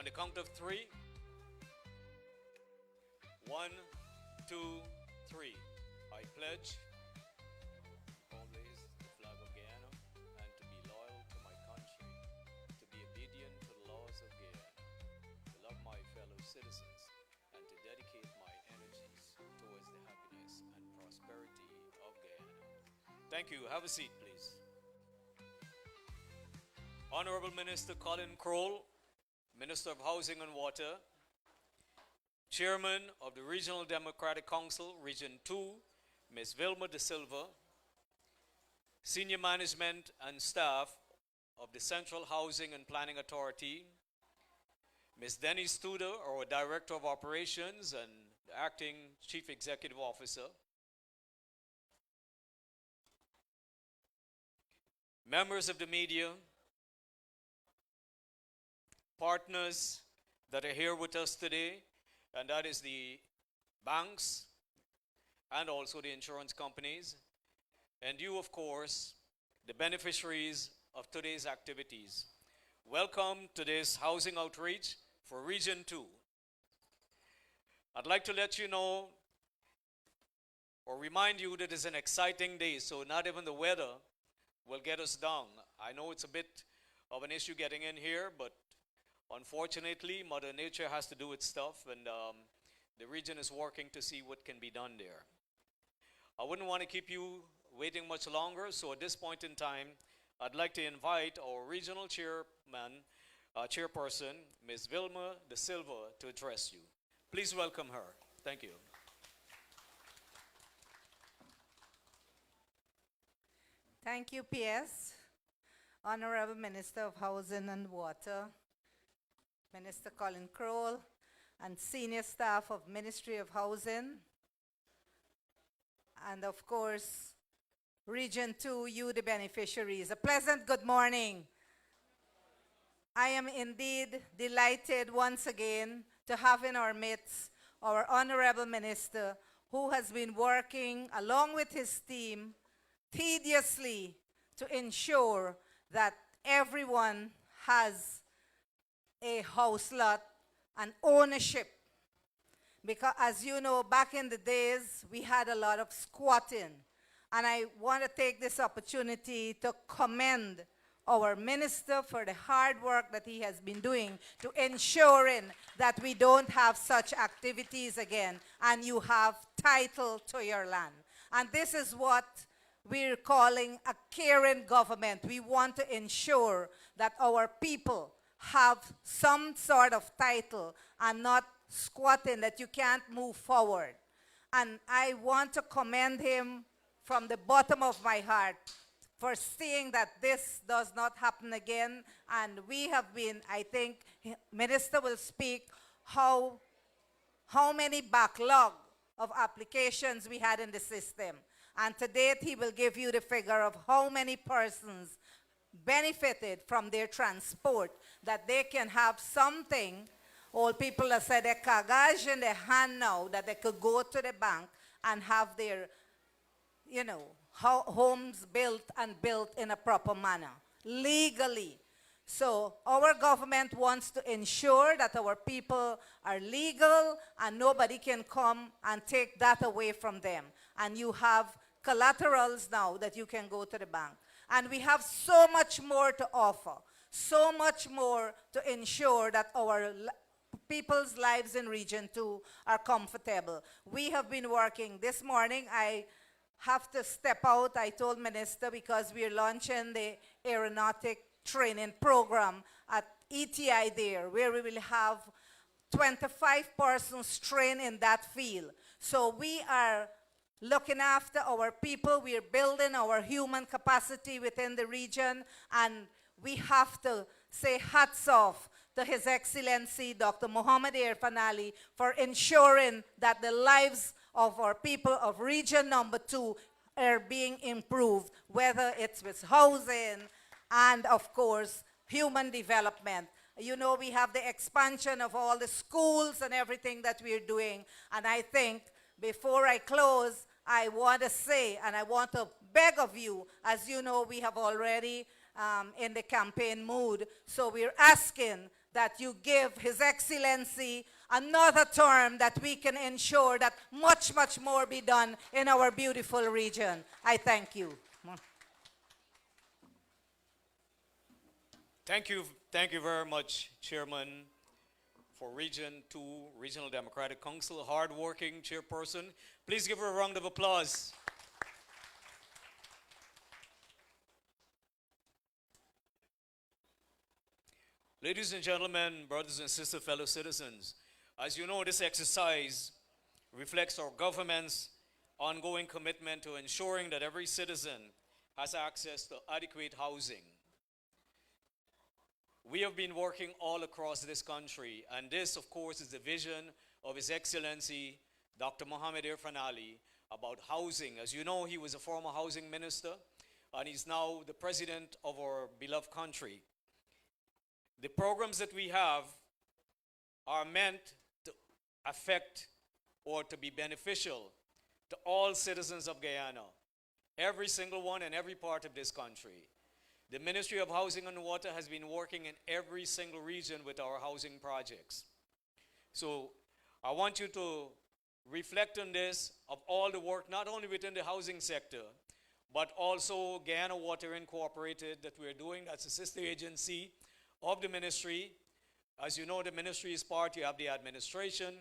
On the count of three. 1, 2, 3. I pledge always the flag of Guyana and to be loyal to my country, to be obedient to the laws of Guyana, to love my fellow citizens, and to dedicate my energies towards the happiness and prosperity of Guyana. Thank you. Have a seat, please. Honorable Minister Colin Crowell, Minister of Housing and Water, Chairman of the Regional Democratic Council, Region 2, Ms. Vilma De Silva, Senior Management and Staff of the Central Housing and Planning Authority, Ms. Denise Tudor, our Director of Operations and Acting Chief Executive Officer, members of the media, partners that are here with us today, and that is the banks and also the insurance companies, and you, of course, the beneficiaries of today's activities. Welcome to this housing outreach for Region 2. I'd like to let you know or remind you that it's an exciting day, so not even the weather will get us down. I know it's a bit of an issue getting in here, but unfortunately, Mother Nature has to do its stuff, and the region is working to see what can be done there. I wouldn't want to keep you waiting much longer, so at this point in time, I'd like to invite our regional chairperson, Ms. Vilma De Silva, to address you. Please welcome her. Thank you. Thank you, PS. Honorable Minister of Housing and Water, Minister Colin Crowell, and senior staff of Ministry of Housing, and of course, Region 2, you the beneficiaries. A pleasant good morning. I am indeed delighted once again to have in our midst our Honorable Minister, who has been working along with his team tediously to ensure that everyone has a house lot and ownership. Because as you know, back in the days, we had a lot of squatting. And I want to take this opportunity to commend our minister for the hard work that he has been doing to ensuring that we don't have such activities again and you have title to your land. And this is what we're calling a caring government. We want to ensure that our people have some sort of title and not squatting, that you can't move forward. And I want to commend him from the bottom of my heart for seeing that this does not happen again. And we have been, I think, Minister will speak how many backlog of applications we had in the system. And to date, he will give you the figure of how many persons benefited from their transport, that they can have something. Old people have said a kagaj in their hand now, that they could go to the bank and have their, homes built and built in a proper manner, legally. So our government wants to ensure that our people are legal and nobody can come and take that away from them. And you have collaterals now that you can go to the bank. And we have so much more to offer, so much more to ensure that our people's lives in Region 2 are comfortable. We have been working. This morning, I have to step out, I told Minister, because we're launching the aeronautic training program at ETI there, where we will have 25 persons trained in that field. So we are looking after our people. We are building our human capacity within the region, and we have to say hats off to His Excellency Dr. Mohammed Irfan Ali for ensuring that the lives of our people of Region Number 2 are being improved, whether it's with housing and, of course, human development. You know, we have the expansion of all the schools and everything that we're doing, and I think before I close, I want to say, and I want to beg of you, as you know, we have already in the campaign mood, so we're asking that you give His Excellency another term that we can ensure that much, much more be done in our beautiful region. I thank you. Thank you very much, Chairman, for Region 2, Regional Democratic Council, hardworking chairperson. Please give her a round of applause. Ladies and gentlemen, brothers and sisters, fellow citizens, as you know, this exercise reflects our government's ongoing commitment to ensuring that every citizen has access to adequate housing. We have been working all across this country, and this, of course, is the vision of His Excellency, Dr. Mohamed Irfan Ali, about housing. As you know, he was a former housing minister, and he's now the president of our beloved country. The programs that we have are meant to affect or to be beneficial to all citizens of Guyana, every single one in every part of this country. The Ministry of Housing and Water has been working in every single region with our housing projects. So I want you to reflect on this, of all the work, not only within the housing sector, but also Guyana Water Incorporated that we're doing. That's a sister agency of the ministry. As you know, the ministry is part, you have the administration,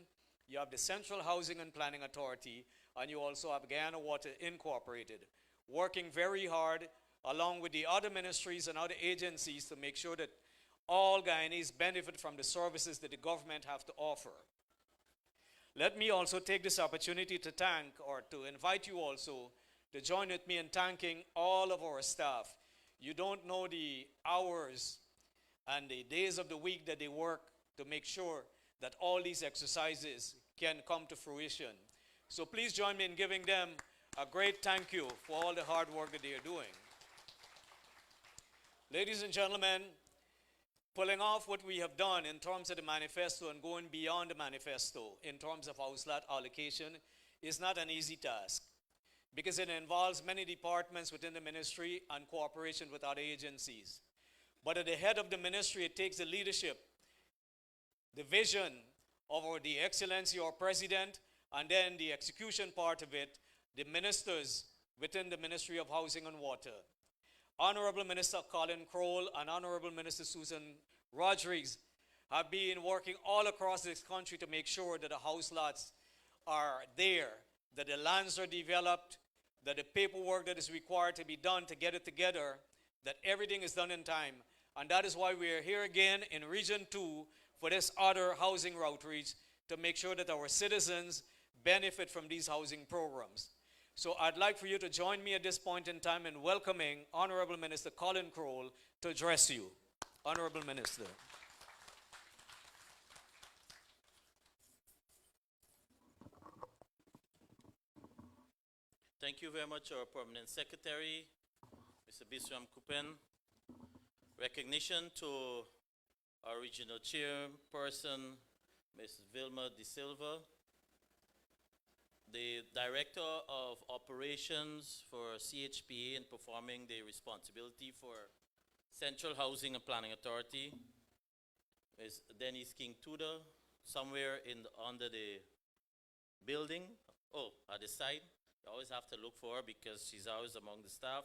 you have the Central Housing and Planning Authority, and you also have Guyana Water Incorporated, working very hard along with the other ministries and other agencies to make sure that all Guyanese benefit from the services that the government have to offer. Let me also take this opportunity to thank, or to invite you also to join with me in thanking all of our staff. You don't know the hours and the days of the week that they work to make sure that all these exercises can come to fruition. So please join me in giving them a great thank you for all the hard work that they are doing. Ladies and gentlemen, pulling off what we have done in terms of the manifesto and going beyond the manifesto in terms of house lot allocation is not an easy task, because it involves many departments within the ministry and cooperation with other agencies. But at the head of the ministry, it takes the leadership, the vision of the Excellency or President, and then the execution part of it, the ministers within the Ministry of Housing and Water. Honorable Minister Colin Crowell and Honorable Minister Susan Rodriguez have been working all across this country to make sure that the house lots are there, that the lands are developed, that the paperwork that is required to be done to get it together, that everything is done in time. And that is why we are here again in Region 2 for this other housing outreach, to make sure that our citizens benefit from these housing programs. So I'd like for you to join me at this point in time in welcoming Honorable Minister Colin Crowell to address you. Honorable Minister. Thank you very much, our Permanent Secretary, Mr. Bisram Kupen. Recognition to our Regional Chairperson, Ms. Vilma De Silva, the Director of Operations for CHPA and performing the responsibility for Central Housing and Planning Authority, Ms. Denise King Tudor, somewhere under the building. Oh, at the side. You always have to look for her because she's always among the staff.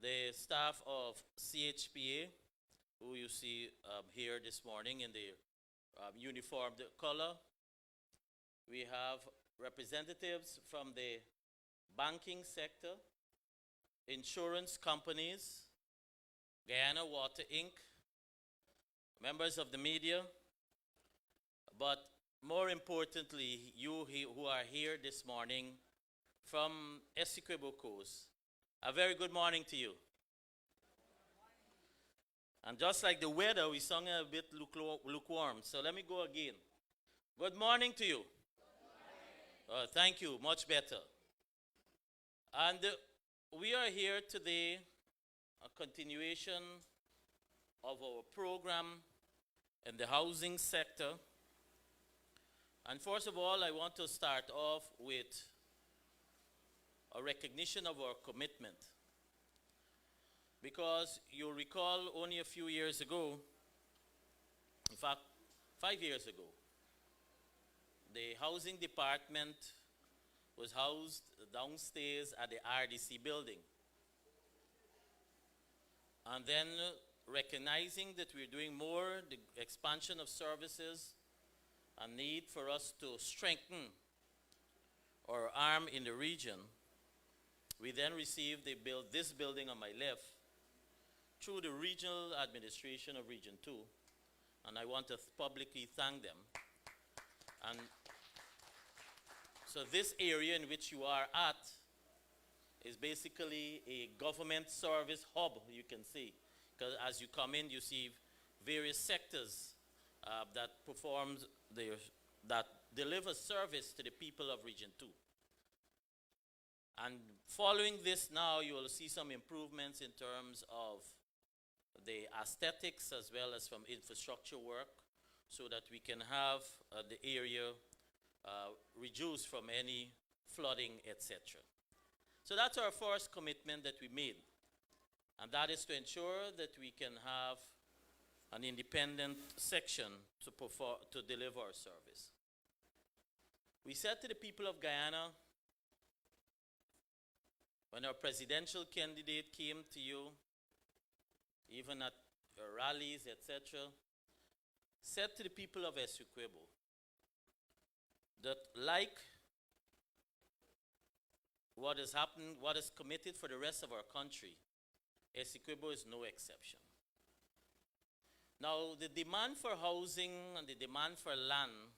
The staff of CHPA, who you see here this morning in the uniformed color. We have representatives from the banking sector, insurance companies, Guyana Water Inc., members of the media, but more importantly, you who are here this morning from Essequibo Coast. A very good morning to you. And just like the weather, we sung a bit lukewarm. So let me go again. Good morning to you. Thank you, much better. And we are here today, a continuation of our program in the housing sector. And first of all, I want to start off with a recognition of our commitment. Because you'll recall only a few years ago, In fact, 5 years ago, the housing department was housed downstairs at the RDC building. And then recognizing that we're doing more, the expansion of services, a need for us to strengthen our arm in the region, we then received this building on my left through the regional administration of Region 2, and I want to publicly thank them. And so this area in which you are at is basically a government service hub, you can see, because as you come in, you see various sectors that deliver service to the people of Region 2. And following this now, you will see some improvements in terms of the aesthetics as well as from infrastructure work, so that we can have the area reduced from any flooding, etc. So that's our first commitment that we made, and that is to ensure that we can have an independent section to deliver our service. We said to the people of Guyana, when our presidential candidate came to you, even at rallies, etc., said to the people of Essequibo that, like what has happened, what is committed for the rest of our country, Essequibo is no exception. Now, the demand for housing and the demand for land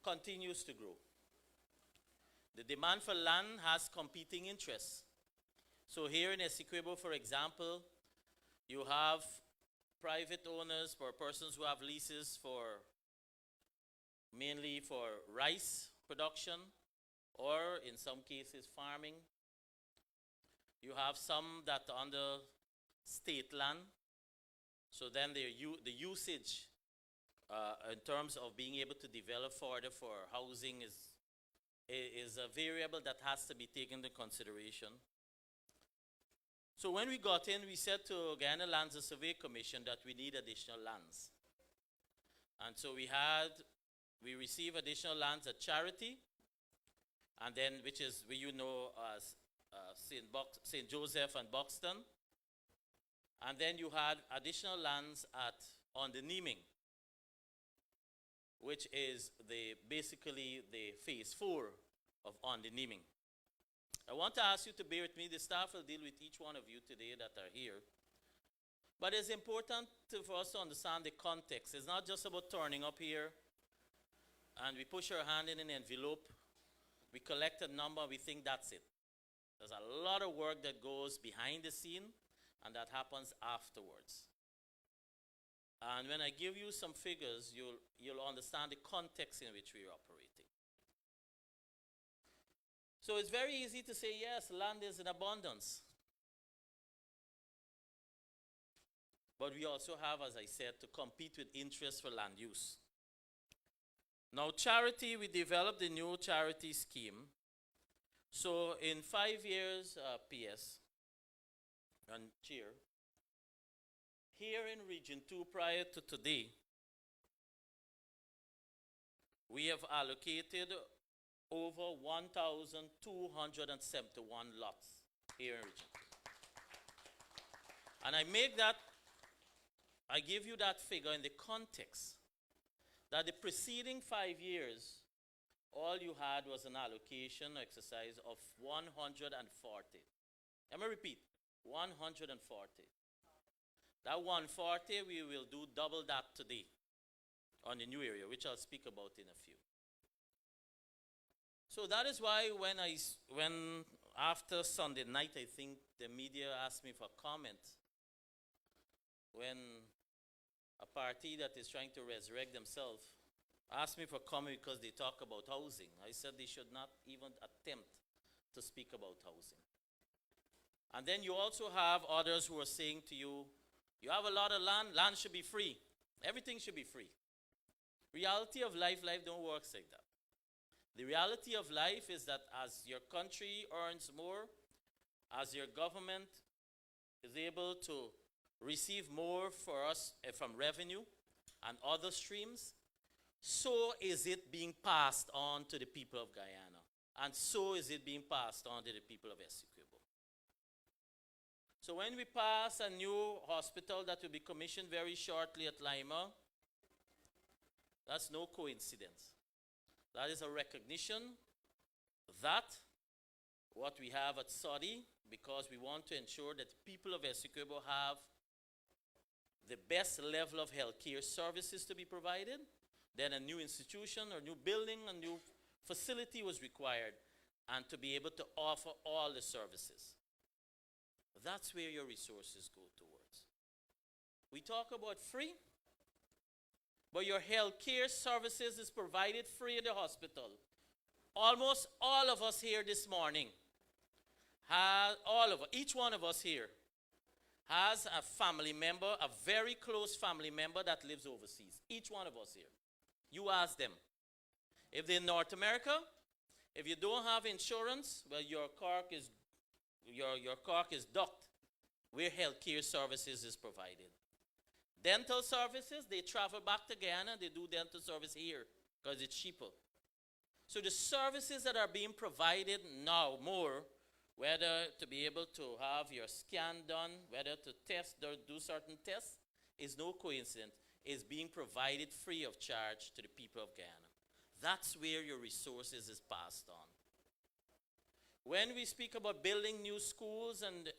continues to grow. The demand for land has competing interests. So here in Essequibo, for example, you have private owners or persons who have leases for mainly for rice production, or in some cases farming. You have some that are under state land. So then the usage in terms of being able to develop further for housing is a variable that has to be taken into consideration. So when we got in, we said to Guyana Lands and Survey Commission that we need additional lands. And so we received additional lands at Charity, and then which is where you know as St. Joseph and Buxton. And then you had additional lands on the Niming, which is basically the phase 4 of on the Niming. I want to ask you to bear with me. The staff will deal with each one of you today that are here. But it's important for us to understand the context. It's not just about turning up here and we push our hand in an envelope, we collect a number, we think that's it. There's a lot of work that goes behind the scene, and that happens afterwards. And when I give you some figures, you'll understand the context in which we're operating. So it's very easy to say, yes, land is in abundance. But we also have, as I said, to compete with interest for land use. Now, Charity, we developed a new charity scheme. So in 5 years, PS and Chair, here in Region 2 prior to today, we have allocated over 1,271 lots here in Region 2. And I give you that figure in the context that the preceding 5 years, all you had was an allocation exercise of 140. Let me repeat, 140. That 140, we will do double that today on the new area, which I'll speak about in a few. So that is why when after Sunday night, I think the media asked me for comment, when a party that is trying to resurrect themselves asked me for comment because they talk about housing. I said they should not even attempt to speak about housing. And then you also have others who are saying to you, you have a lot of land should be free. Everything should be free. Reality of life don't work like that. The reality of life is that as your country earns more, as your government is able to receive more for us from revenue and other streams, so is it being passed on to the people of Guyana. And so is it being passed on to the people of Essequibo. So when we pass a new hospital that will be commissioned very shortly at Lima, that's no coincidence. That is a recognition that what we have at Saudi, because we want to ensure that the people of Essequibo have the best level of healthcare services to be provided, then a new institution or new building, a new facility was required, and to be able to offer all the services. That's where your resources go towards. We talk about free, but your healthcare services is provided free at the hospital. Almost all of us here this morning, each one of us here has a family member, a very close family member that lives overseas. Each one of us here. You ask them. If they're in North America, if you don't have insurance, well, your cork is docked where healthcare services is provided. Dental services, they travel back to Guyana, they do dental service here because it's cheaper. So the services that are being provided now more, whether to be able to have your scan done, whether to test or do certain tests, is no coincidence. Is being provided free of charge to the people of Guyana. That's where your resources is passed on. When we speak about building new schools and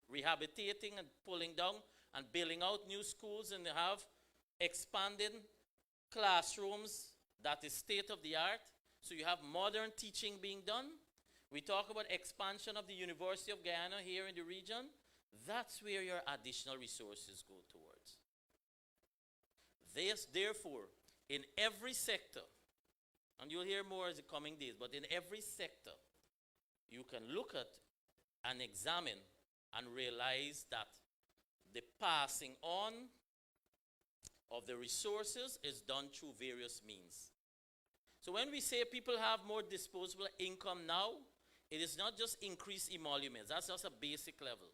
rehabilitating and pulling down and building out new schools and have expanded classrooms that is state of the art, so you have modern teaching being done. We talk about expansion of the University of Guyana here in the region. That's where your additional resources go towards. Therefore, in every sector, and you'll hear more as the coming days, but in every sector, you can look at and examine and realize that the passing on of the resources is done through various means. So when we say people have more disposable income now, it is not just increased emoluments. That's just a basic level.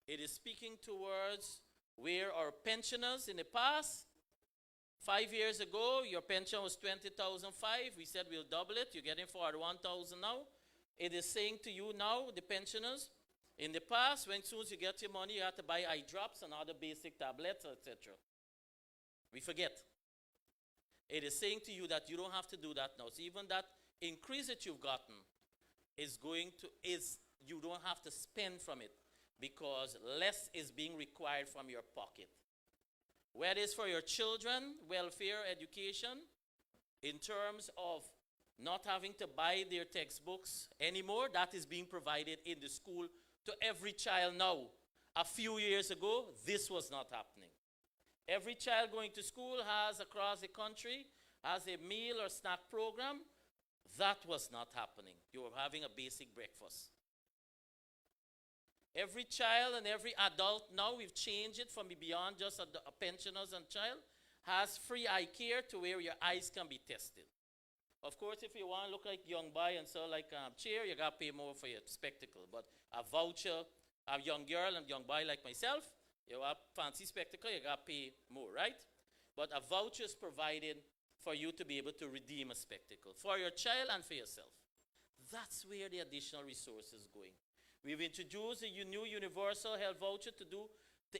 It is speaking towards where our pensioners in the past, 5 years ago, your pension was $20,500. We said we'll double it. You're getting $41,000 now. It is saying to you now, the pensioners, in the past, when soon as you get your money, you have to buy eye drops and other basic tablets, etc. We forget. It is saying to you that you don't have to do that now. So even that increase that you've gotten you don't have to spend from it because less is being required from your pocket. Whether it's for your children, welfare, education, in terms of not having to buy their textbooks anymore, that is being provided in the school to every child now. A few years ago, this was not happening. Every child going to school has, across the country, has a meal or snack program. That was not happening. You were having a basic breakfast. Every child and every adult, now we've changed it from beyond just a pensioners and child, has free eye care to where your eyes can be tested. Of course, if you want to look like young boy and so like a chair, you got to pay more for your spectacle. But a voucher, a young girl and young boy like myself, you have fancy spectacle, you got to pay more, right? But a voucher is provided for you to be able to redeem a spectacle for your child and for yourself. That's where the additional resources is going. We've introduced a new universal health voucher to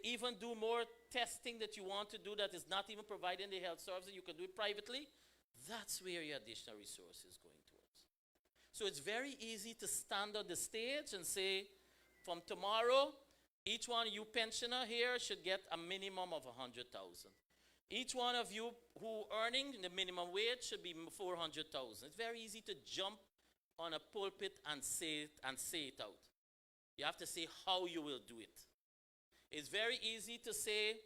even do more testing that you want to do that is not even providing the health services. You can do it privately. That's where your additional resources is going towards. So it's very easy to stand on the stage and say, from tomorrow, each one of you pensioner here should get a minimum of $100,000. Each one of you who earning the minimum wage should be $400,000. It's very easy to jump on a pulpit and say it out. You have to say how you will do it. It's very easy to say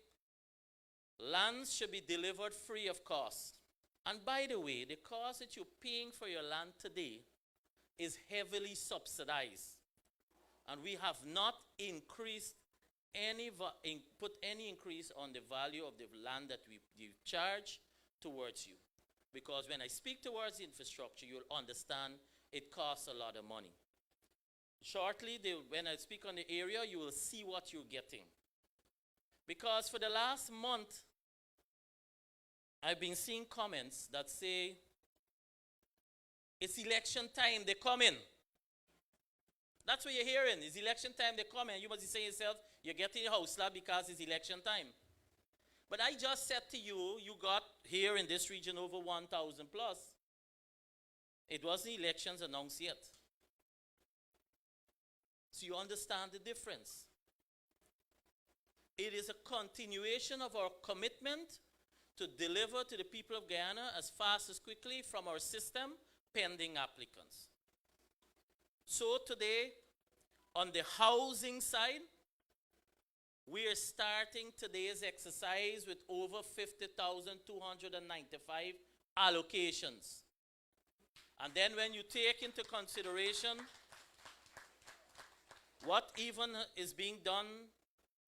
lands should be delivered free of cost. And by the way, the cost that you're paying for your land today is heavily subsidized. And we have not increased put any increase on the value of the land that we charge towards you. Because when I speak towards the infrastructure, you'll understand it costs a lot of money. Shortly, when I speak on the area, you will see what you're getting. Because for the last month, I've been seeing comments that say, it's election time, they come in. That's what you're hearing. It's election time, they come in. You must be saying to yourself, you're getting your house slap because it's election time. But I just said to you, you got here in this region over 1,000 plus. It wasn't elections announced yet. So you understand the difference. It is a continuation of our commitment to deliver to the people of Guyana as fast as quickly from our system, pending applicants. So today, on the housing side, we are starting today's exercise with over 50,295 allocations. And then when you take into consideration what even is being done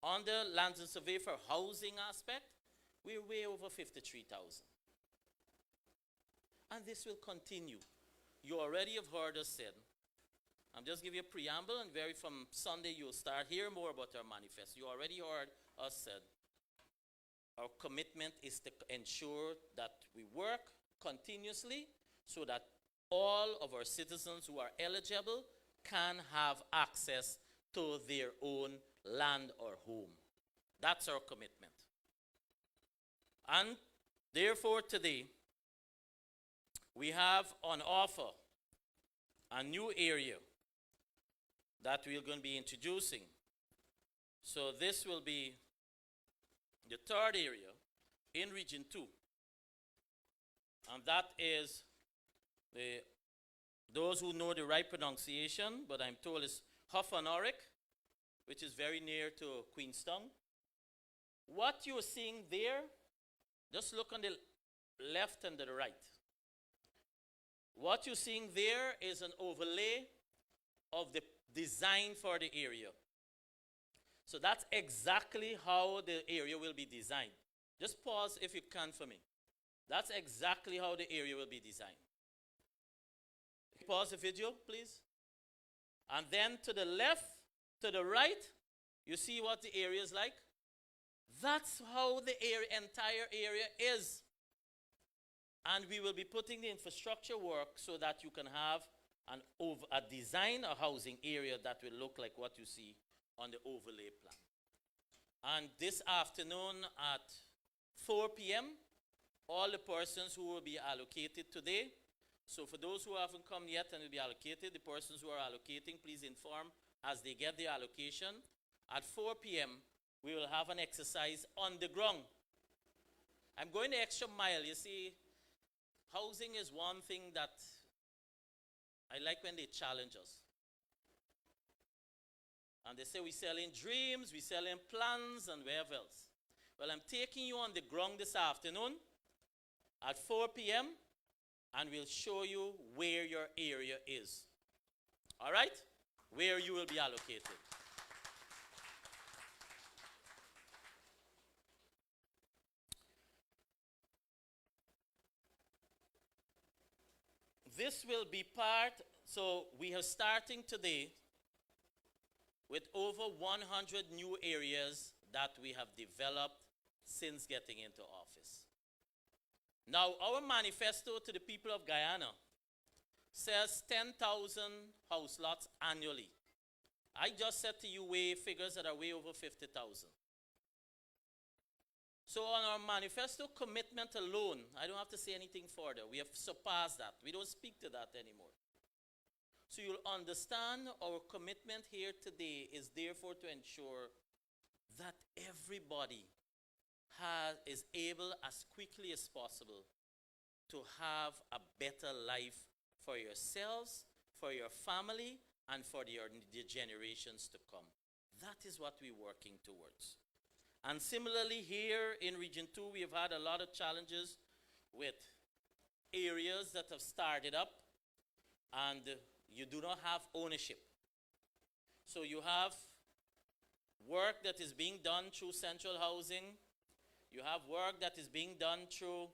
on the lands and survey for housing aspect, we're way over 53,000. And this will continue. You already have heard us said. I'm just giving you a preamble, and very from Sunday you'll start hearing more about our manifest. You already heard us said. Our commitment is to ensure that we work continuously so that all of our citizens who are eligible can have access to their own land or home. That's our commitment. And therefore today, we have on offer a new area that we're going to be introducing. So this will be the third area in Region 2. And that is those who know the right pronunciation, but I'm told it's Huffanaurick, which is very near to Queenstown. What you're seeing there, just look on the left and the right. What you're seeing there is an overlay of the design for the area. So that's exactly how the area will be designed. Just pause if you can for me. That's exactly how the area will be designed. Pause the video, please. And then to the left, to the right, you see what the area is like? That's how the entire area is. And we will be putting the infrastructure work so that you can have a design, a housing area that will look like what you see on the overlay plan. And this afternoon at 4 p.m., all the persons who will be allocated today, so for those who haven't come yet and will be allocated, the persons who are allocating, please inform as they get their allocation. At 4 p.m., we will have an exercise on the ground. I'm going the extra mile. You see, housing is one thing that I like when they challenge us. And they say we're selling dreams, we're selling plans, and wherever else. Well, I'm taking you on the ground this afternoon at 4 p.m., and we'll show you where your area is. All right? Where you will be allocated. This will be part, so we are starting today with over 100 new areas that we have developed since getting into office. Now, our manifesto to the people of Guyana says 10,000 house lots annually. I just said to you figures that are way over 50,000. So on our manifesto commitment alone, I don't have to say anything further. We have surpassed that. We don't speak to that anymore. So you'll understand our commitment here today is therefore to ensure that everybody is able as quickly as possible to have a better life for yourselves, for your family, and for the generations to come. That is what we're working towards. And similarly here in Region 2, we have had a lot of challenges with areas that have started up and you do not have ownership. So you have work that is being done through central housing. You have work that is being done through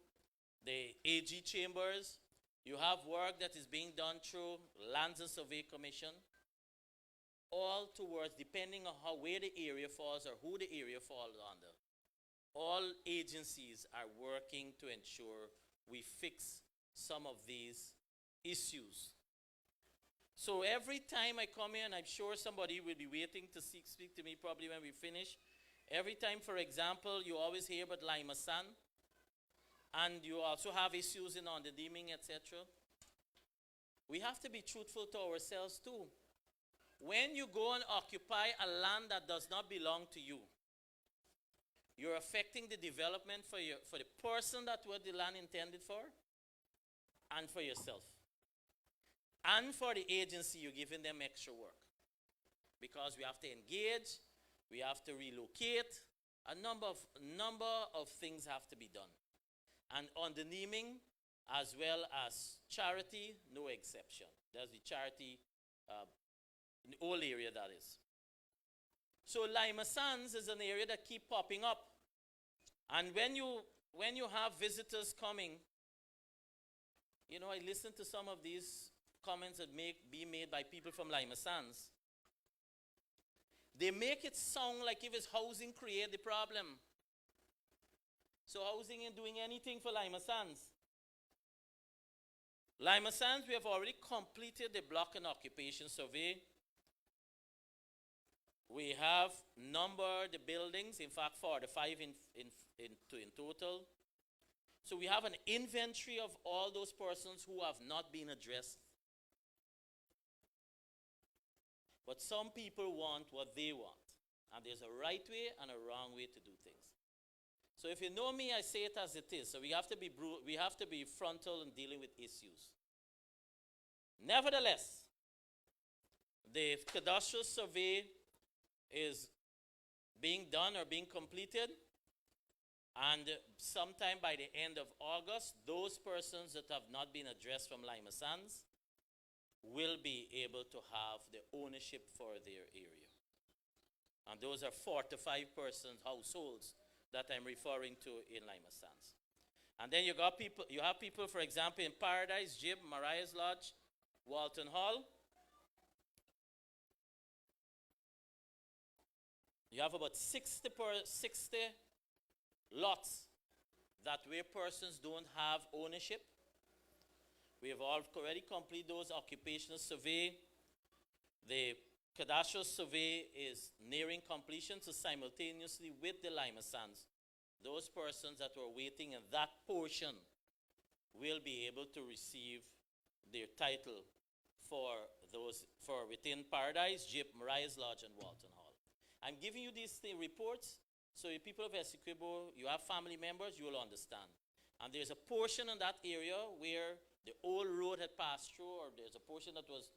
the AG chambers. You have work that is being done through Lands and Survey Commission. all towards, depending on where the area falls or who the area falls under, all agencies are working to ensure we fix some of these issues. So every time I come here, and I'm sure somebody will be waiting to speak to me probably when we finish. Every time, for example, you always hear about Lima San, and you also have issues in on the deeming, etc. We have to be truthful to ourselves too. When you go and occupy a land that does not belong to you, you're affecting the development for the person that was the land intended for, and for yourself. And for the agency, you're giving them extra work. Because we have to engage, we have to relocate, a number of things have to be done. And on the naming, as well as charity, no exception. There's the charity, in the whole area that is. So Lima Sands is an area that keep popping up. And when you have visitors coming, you know, I listen to some of these comments that be made by people from Lima Sands. They make it sound like if it's housing create the problem. So housing ain't doing anything for Lima Sands. Lima Sands, we have already completed the block and occupation survey. We have numbered the buildings, in fact 45 in total. So we have an inventory of all those persons who have not been addressed. But some people want what they want. And there's a right way and a wrong way to do things. So if you know me, I say it as it is. So we have to be frontal in dealing with issues. Nevertheless, the cadastral survey is being done or being completed. And sometime by the end of August, those persons that have not been addressed from Lima Sands will be able to have the ownership for their area. And those are 4 to 5 persons, households, that I'm referring to in Lima Sands. And then you have people, for example, in Paradise, Jib, Mariah's Lodge, Walton Hall. You have about 60 lots that where persons don't have ownership. We have already completed those occupational survey. The cadastral survey is nearing completion, so simultaneously with the Lima Sands, those persons that were waiting in that portion will be able to receive their title for within Paradise, Jip, Mariah's Lodge, and Walton Hall. I'm giving you these reports, so if people of Essequibo, you have family members, you will understand. And there's a portion in that area where the old road had passed through, or there's a portion that was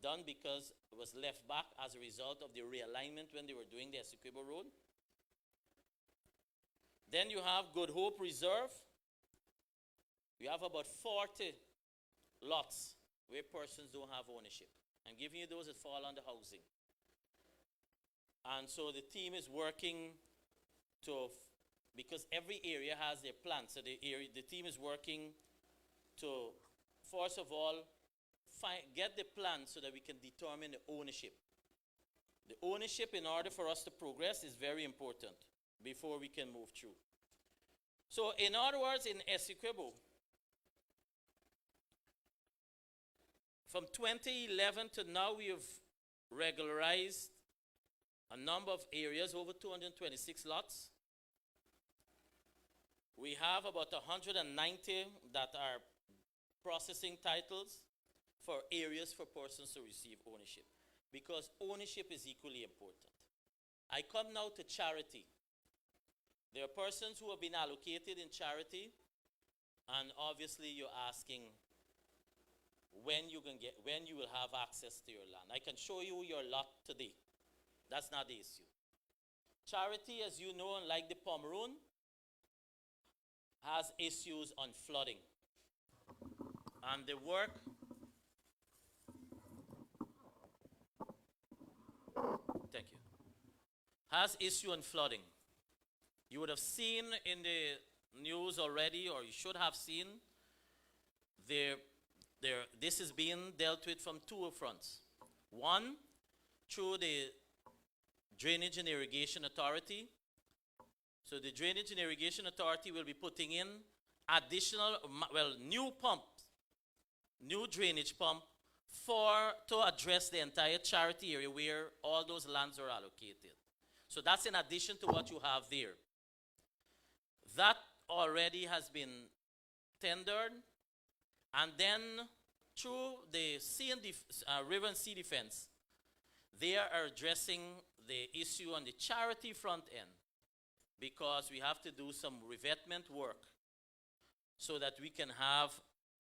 done because it was left back as a result of the realignment when they were doing the Essequibo Road. Then you have Good Hope Reserve. You have about 40 lots where persons don't have ownership. I'm giving you those that fall under housing. And so the team is working because every area has their plan. So the team is working to, first of all, get the plan so that we can determine the ownership. The ownership, in order for us to progress, is very important before we can move through. So in other words, in Essequibo, from 2011 to now, we have regularized a number of areas, over 226 lots. We have about 190 that are processing titles for areas for persons to receive ownership, because ownership is equally important. I come now to charity. There are persons who have been allocated in charity, and obviously you're asking when you will have access to your land. I can show you your lot today. That's not the issue. Charity, as you know, unlike the Pomeroon, has issues on flooding. And the work has issue on flooding. You would have seen in the news already, or you should have seen, this is being dealt with from 2 fronts. One, through the Drainage and Irrigation Authority. So the Drainage and Irrigation Authority will be putting in additional, new pumps, new drainage pump to address the entire charity area where all those lands are allocated. So that's in addition to what you have there. That already has been tendered, and then through the River and Sea Defense, they are addressing the issue on the charity front end, because we have to do some revetment work so that we can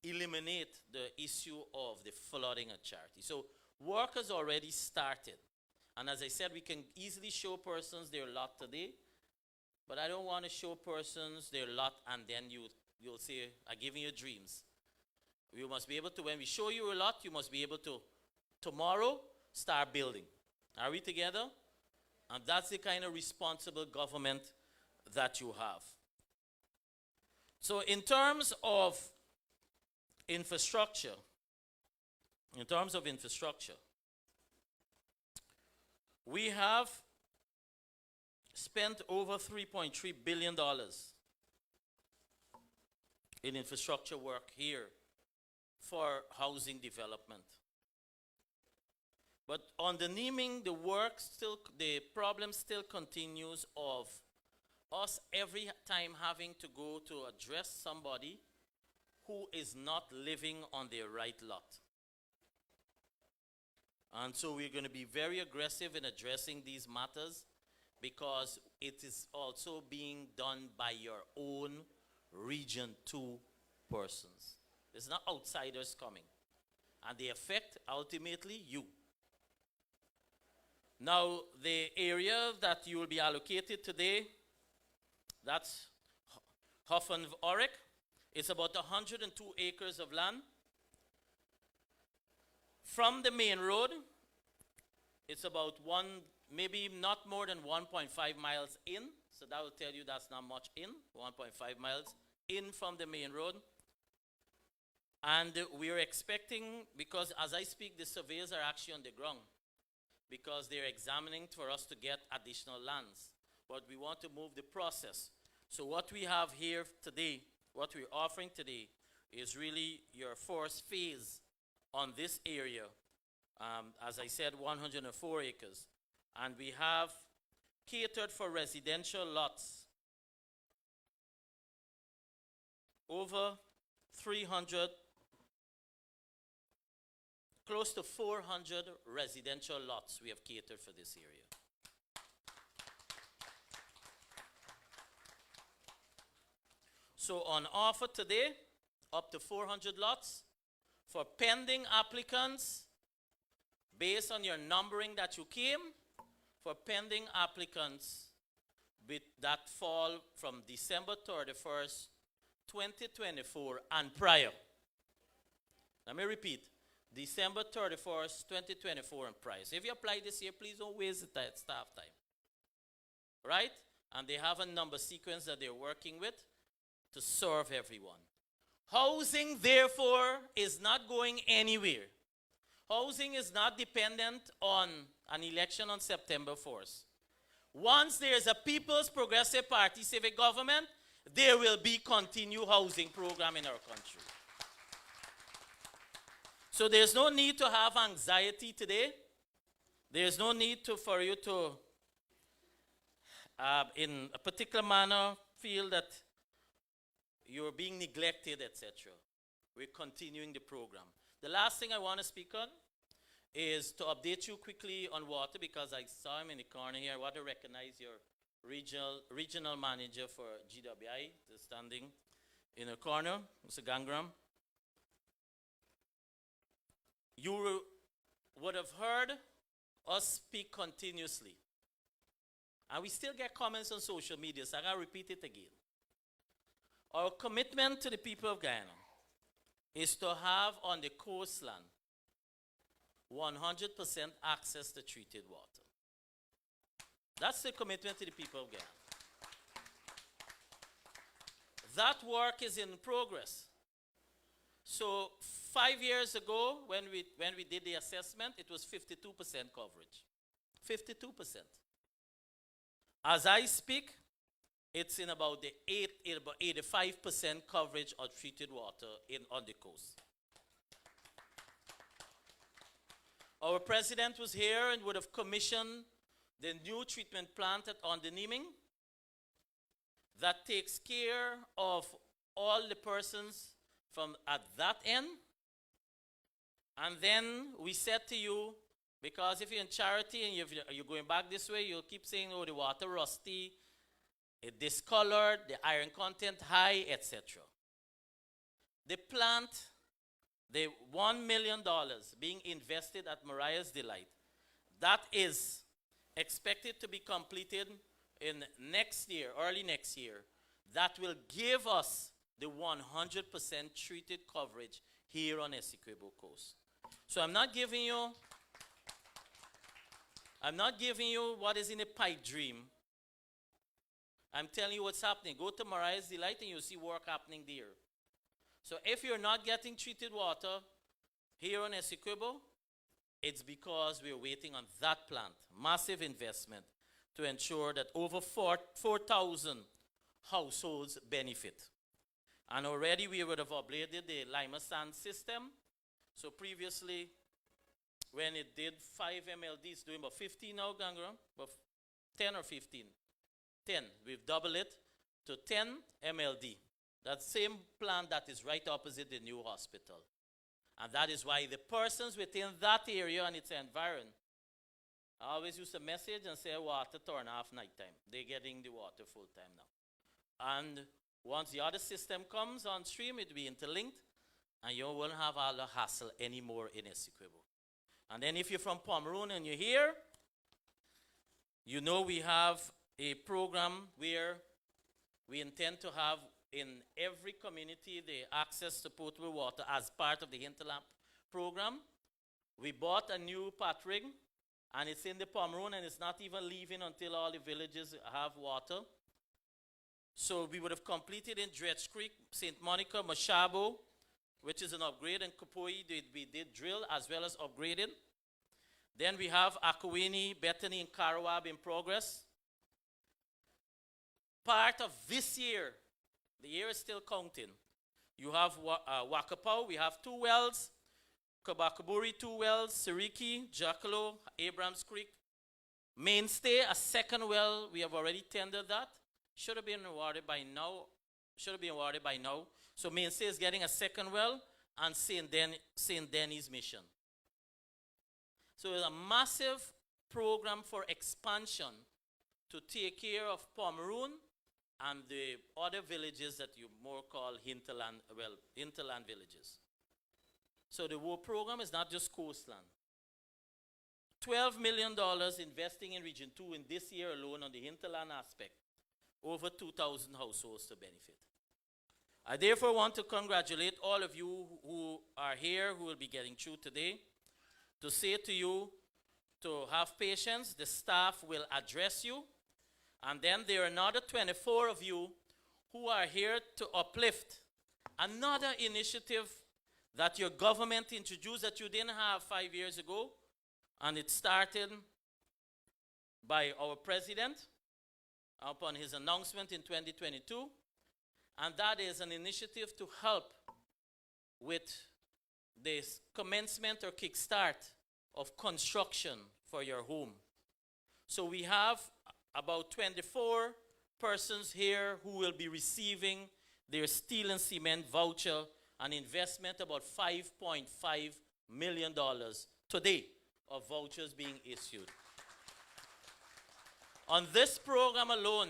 eliminate the issue of the flooding at charity. So work has already started. And as I said, we can easily show persons their lot today, but I don't want to show persons their lot and then you'll say, I'm giving you dreams. You must be able to, when we show you a lot, you must be able to, tomorrow, start building. Are we together? And that's the kind of responsible government that you have. So in terms of infrastructure, we have spent over $3.3 billion in infrastructure work here for housing development. But underneath the problem still continues of us every time having to go to address somebody who is not living on their right lot. And so we're going to be very aggressive in addressing these matters, because it is also being done by your own Region 2 persons. It's not outsiders coming. And they affect ultimately you. Now, the area that you will be allocated today, that's Huff and Oric. It's about 102 acres of land. From the main road, it's about maybe not more than 1.5 miles in. So that will tell you that's not much in, 1.5 miles in from the main road. And we're expecting, because as I speak, the surveyors are actually on the ground, because they're examining for us to get additional lands. But we want to move the process. So what we have here today, what we're offering today, is really your first phase on this area. As I said, 104 acres. And we have catered for residential lots. Over 300, close to 400 residential lots we have catered for this area. So on offer today, up to 400 lots for pending applicants, based on your numbering that you came, for pending applicants that fall from December 31st, 2024 and prior. Let me repeat, December 31st, 2024 and prior. So if you apply this year, please don't waste the staff time. Right? And they have a number sequence that they're working with to serve everyone. Housing, therefore, is not going anywhere. Housing is not dependent on an election on September 4th. Once there is a People's Progressive Party civic government, there will be continued housing program in our country. So there's no need to have anxiety today. There's no need for you to, in a particular manner, feel that you're being neglected, etc. We're continuing the program. The last thing I want to speak on is to update you quickly on water, because I saw him in the corner here. I want to recognize your regional manager for GWI, that's standing in the corner, Mr. Gangram. You would have heard us speak continuously. And we still get comments on social media, so I'm going to repeat it again. Our commitment to the people of Guyana is to have on the coastland 100% access to treated water. That's the commitment to the people of Guyana. That work is in progress. So 5 years ago, when we did the assessment, it was 52% coverage. 52%. As I speak, it's in about about 85% coverage of treated water on the coast. Our president was here and would have commissioned the new treatment plant on the Niming that takes care of all the persons from at that end. And then we said to you, because if you're in charity and you're going back this way, you'll keep saying, oh, the water rusty, it discolored, the iron content high, etc. The plant, the $1 million being invested at Mariah's Delight, that is expected to be completed in next year, early next year. That will give us the 100% treated coverage here on Essequibo Coast. So I'm not giving you what is in a pipe dream. I'm telling you what's happening. Go to Mariah's Delight and you'll see work happening there. So if you're not getting treated water here on Essequibo, it's because we're waiting on that plant. Massive investment to ensure that over 4,000 households benefit. And already we would have upgraded the lima sand system. So previously, when it did 5 MLD, it's doing about 15 now, Gangram? About 10 or 15? 10. We've doubled it to 10 MLD. That same plant that is right opposite the new hospital. And that is why the persons within that area and its environment, I always use a message and say water turn off nighttime. They're getting the water full time now. And once the other system comes on stream, it will be interlinked, and you won't have all the hassle anymore in Essequibo. And then if you're from Pomeroon and you're here, you know we have a program where we intend to have in every community the access to potable water as part of the Hinterland program. We bought a new pat rig, and it's in the Pomeroon, and it's not even leaving until all the villages have water. So we would have completed in Dredge Creek, St. Monica, Mashabo, which is an upgrade, and Kapoi we did drill as well as upgraded. Then we have Akawini, Bethany, and Karawab in progress. Part of this year, the year is still counting. You have Wakapau, we have 2 wells, Kabakaburi 2 wells, Siriki, Jackalo, Abrams Creek. Mainstay, a 2nd well, we have already tendered that. Should have been awarded by now. So Mainstay is getting a 2nd well, and St. Denis Mission. So it's a massive program for expansion to take care of Pomeroon and the other villages that you more call hinterland villages. So the war program is not just coastland. $12 million investing in Region 2 in this year alone on the hinterland aspect. Over 2,000 households to benefit. I therefore want to congratulate all of you who are here, who will be getting through today, to say to you to have patience. The staff will address you. And then there are another 24 of you who are here to uplift another initiative that your government introduced that you didn't have 5 years ago. And it started by our president upon his announcement in 2022. And that is an initiative to help with this commencement or kickstart of construction for your home. So we have about 24 persons here who will be receiving their steel and cement voucher, an investment about $5.5 million today of vouchers being issued. On this program alone,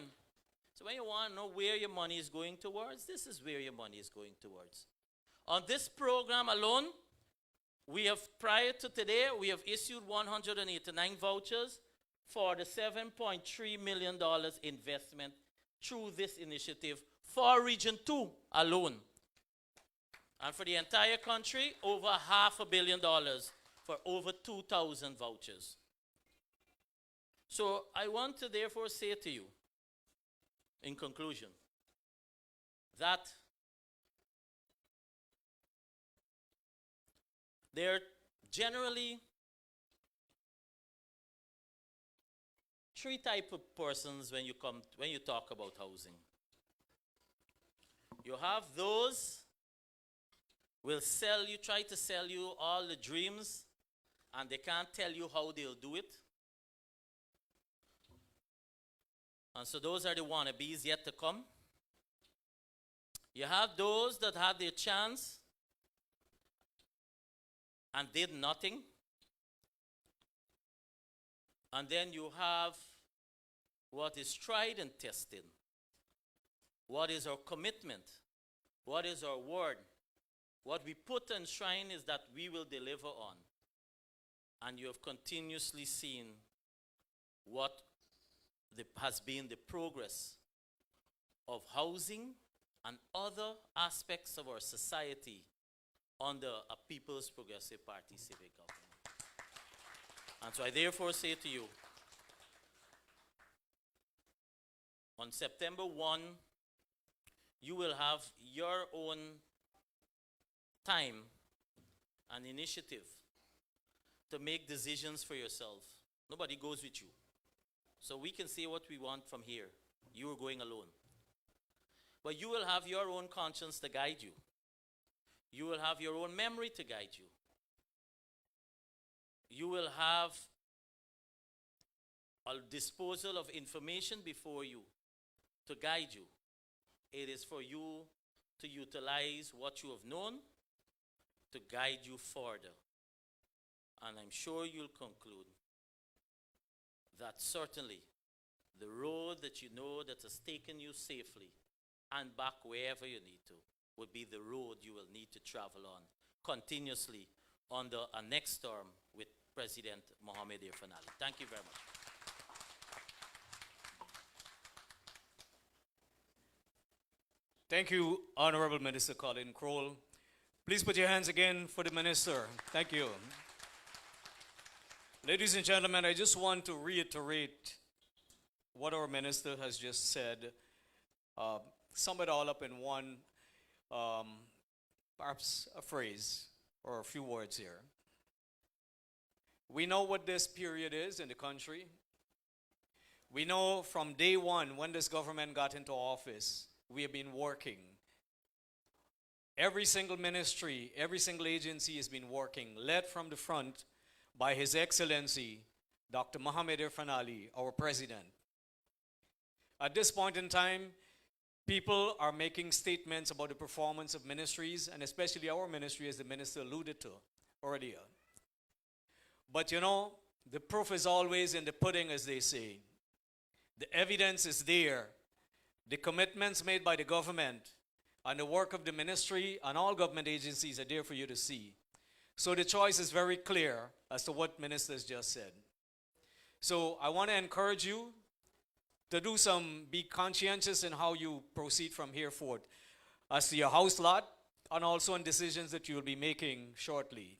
so when you want to know where your money is going towards, this is where your money is going towards. On this program alone, we have, prior to today, we have issued 189 vouchers for the $7.3 million investment through this initiative for Region 2 alone. And for the entire country, over $500 million for over 2,000 vouchers. So I want to therefore say to you, in conclusion, that there generally three type of persons when you talk about housing. You have those will try to sell you all the dreams, and they can't tell you how they'll do it. And so those are the wannabes yet to come. You have those that had their chance and did nothing. And then you have what is tried and tested. What is our commitment? What is our word? What we put in shrine is that we will deliver on. And you have continuously seen what has been the progress of housing and other aspects of our society under a People's Progressive Party civic government. And so I therefore say to you, on September 1, you will have your own time and initiative to make decisions for yourself. Nobody goes with you. So we can say what we want from here. You are going alone. But you will have your own conscience to guide you. You will have your own memory to guide you. You will have a disposal of information before you to guide you. It is for you to utilize what you have known to guide you further. And I'm sure you'll conclude that certainly the road that you know that has taken you safely and back wherever you need to would be the road you will need to travel on continuously under a next term with President Mohamed Irfan Ali. Thank you very much. Thank you, Honorable Minister Colin Crowell. Please put your hands again for the Minister. Thank you. Ladies and gentlemen, I just want to reiterate what our Minister has just said, sum it all up in one, perhaps a phrase or a few words here. We know what this period is in the country. We know from day one when this government got into office, we have been working. Every single ministry, every single agency has been working, led from the front by His Excellency, Dr. Mohamed Irfan Ali, our President. At this point in time, people are making statements about the performance of ministries, and especially our ministry, as the Minister alluded to earlier. But you know, the proof is always in the pudding, as they say. The evidence is there. The commitments made by the government and the work of the ministry and all government agencies are there for you to see. So the choice is very clear as to what ministers just said. So I want to encourage you to be conscientious in how you proceed from here forth as to your house lot and also in decisions that you will be making shortly.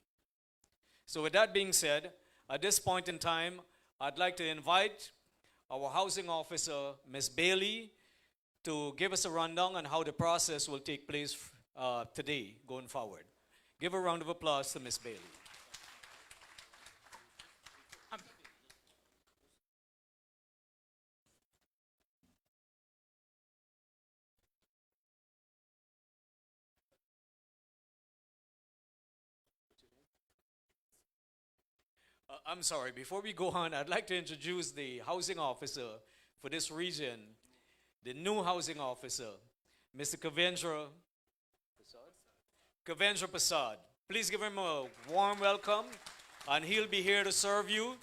So with that being said, at this point in time, I'd like to invite our housing officer, Ms. Bailey, to give us a rundown on how the process will take place today going forward. Give a round of applause to Ms. Bailey. I'm sorry, before we go on, I'd like to introduce the housing officer for this region, the new housing officer, Mr. Kavendra Prasad. Please give him a warm welcome, and he'll be here to serve you.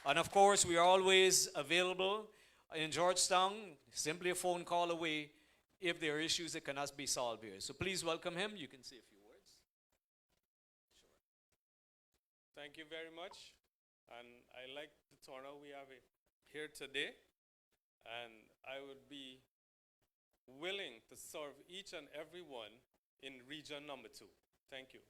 And of course, we are always available in Georgetown, simply a phone call away if there are issues that cannot be solved here. So please welcome him. You can say a few words. Sure. Thank you very much. And I like the turnout we have here today. And I would be willing to serve each and every one in region number 2. Thank you.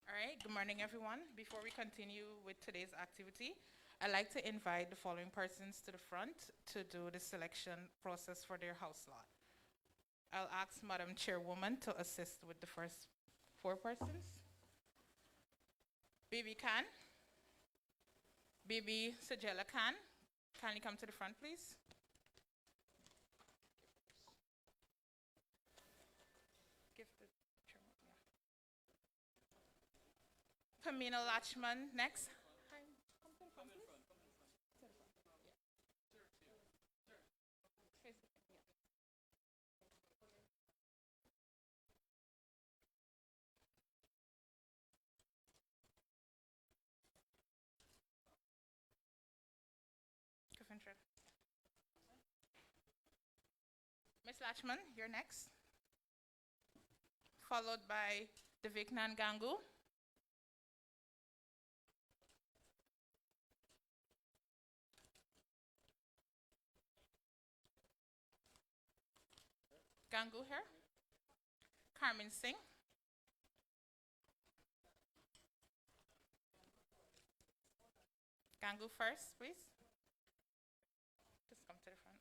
All right, good morning, everyone. Before we continue with today's activity, I'd like to invite the following persons to the front to do the selection process for their house lot. I'll ask Madam Chairwoman to assist with the first 4 persons. Baby Khan, Bibi Sajela Khan. Kindly come to the front, please. Give the chairman, yeah. Pamina Lachman next. Hi, come to the front, please. To the front, yeah. Face the camera, yeah. Control. Miss Lachman, you're next. Followed by Deviknan Gangu. Gangu here. Carmen Singh. Gangu first, please. Just come to the front.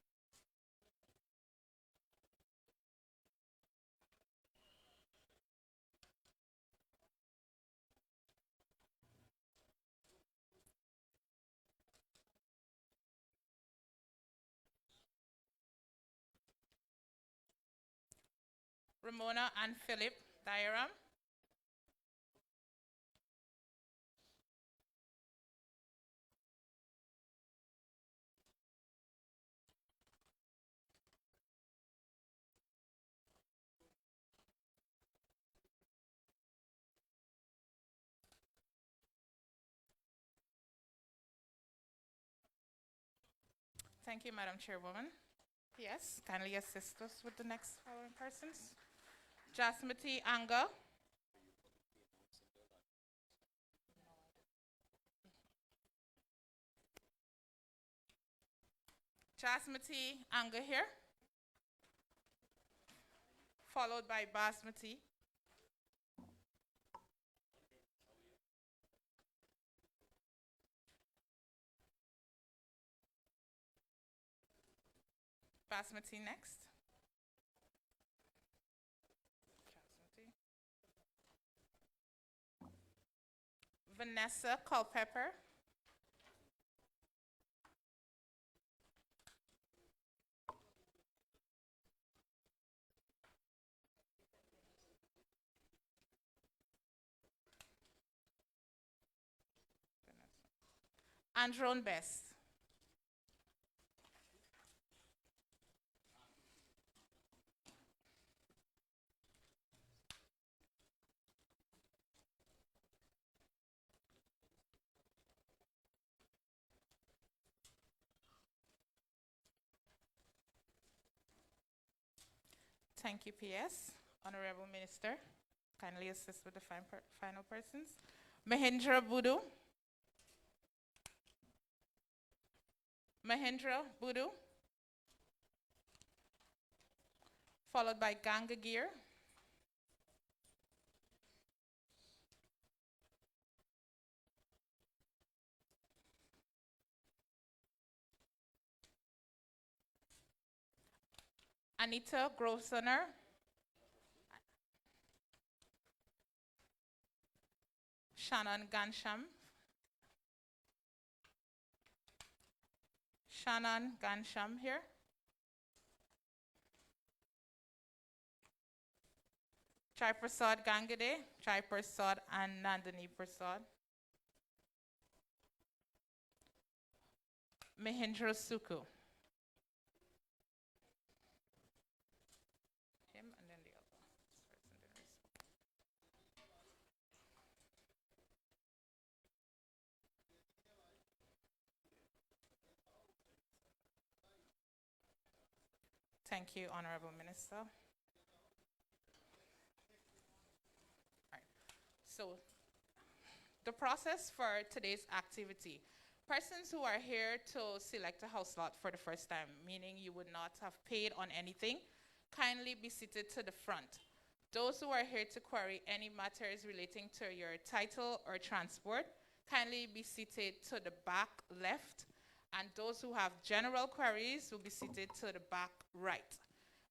Ramona and Philip Diaram. Thank you, Madam Chairwoman. Yes, kindly assist us with the next following persons. Jasmati Anga. Jasmati Anga here. Followed by Basmati. Basmati next. Basmati. Vanessa Culpepper. Andron Best. Thank you, PS. Honorable Minister, kindly assist with the final persons. Mahendra Budu. Mahendra Budu. Followed by Ganga Gir. Anita Grosvenor. Shannon Gansham. Shannon Gansham here. Chai Prasad Gangade, Chai Prasad and Nandini Prasad. Mahendra Suku. Him and then the other person. Thank you, Honorable Minister. All right. So, the process for today's activity. Persons who are here to select a house lot for the first time, meaning you would not have paid on anything, kindly be seated to the front. Those who are here to query any matters relating to your title or transport, kindly be seated to the back left. And those who have general queries will be seated to the back right.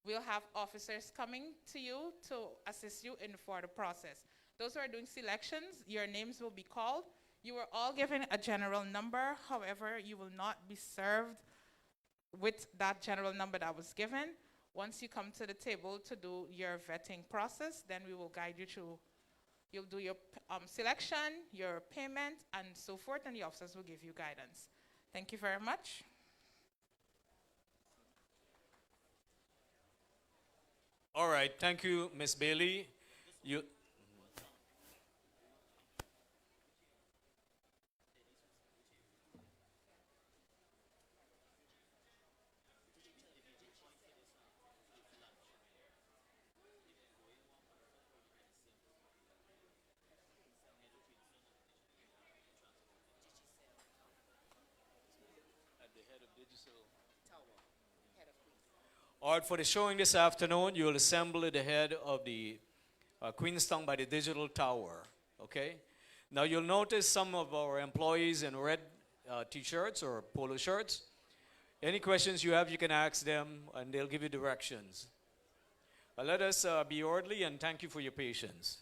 We'll have officers coming to you to assist you in the further process. Those who are doing selections, your names will be called. You were all given a general number. However, you will not be served with that general number that was given. Once you come to the table to do your vetting process, then we will guide you through. You'll do your selection, your payment, and so forth, and the officers will give you guidance. Thank you very much. All right, thank you, Miss Bailey. You, all right, for the showing this afternoon, you'll assemble at the head of the Queenstown by the Digital Tower, okay? Now you'll notice some of our employees in red t-shirts or polo shirts. Any questions you have, you can ask them and they'll give you directions. Let us be orderly and thank you for your patience.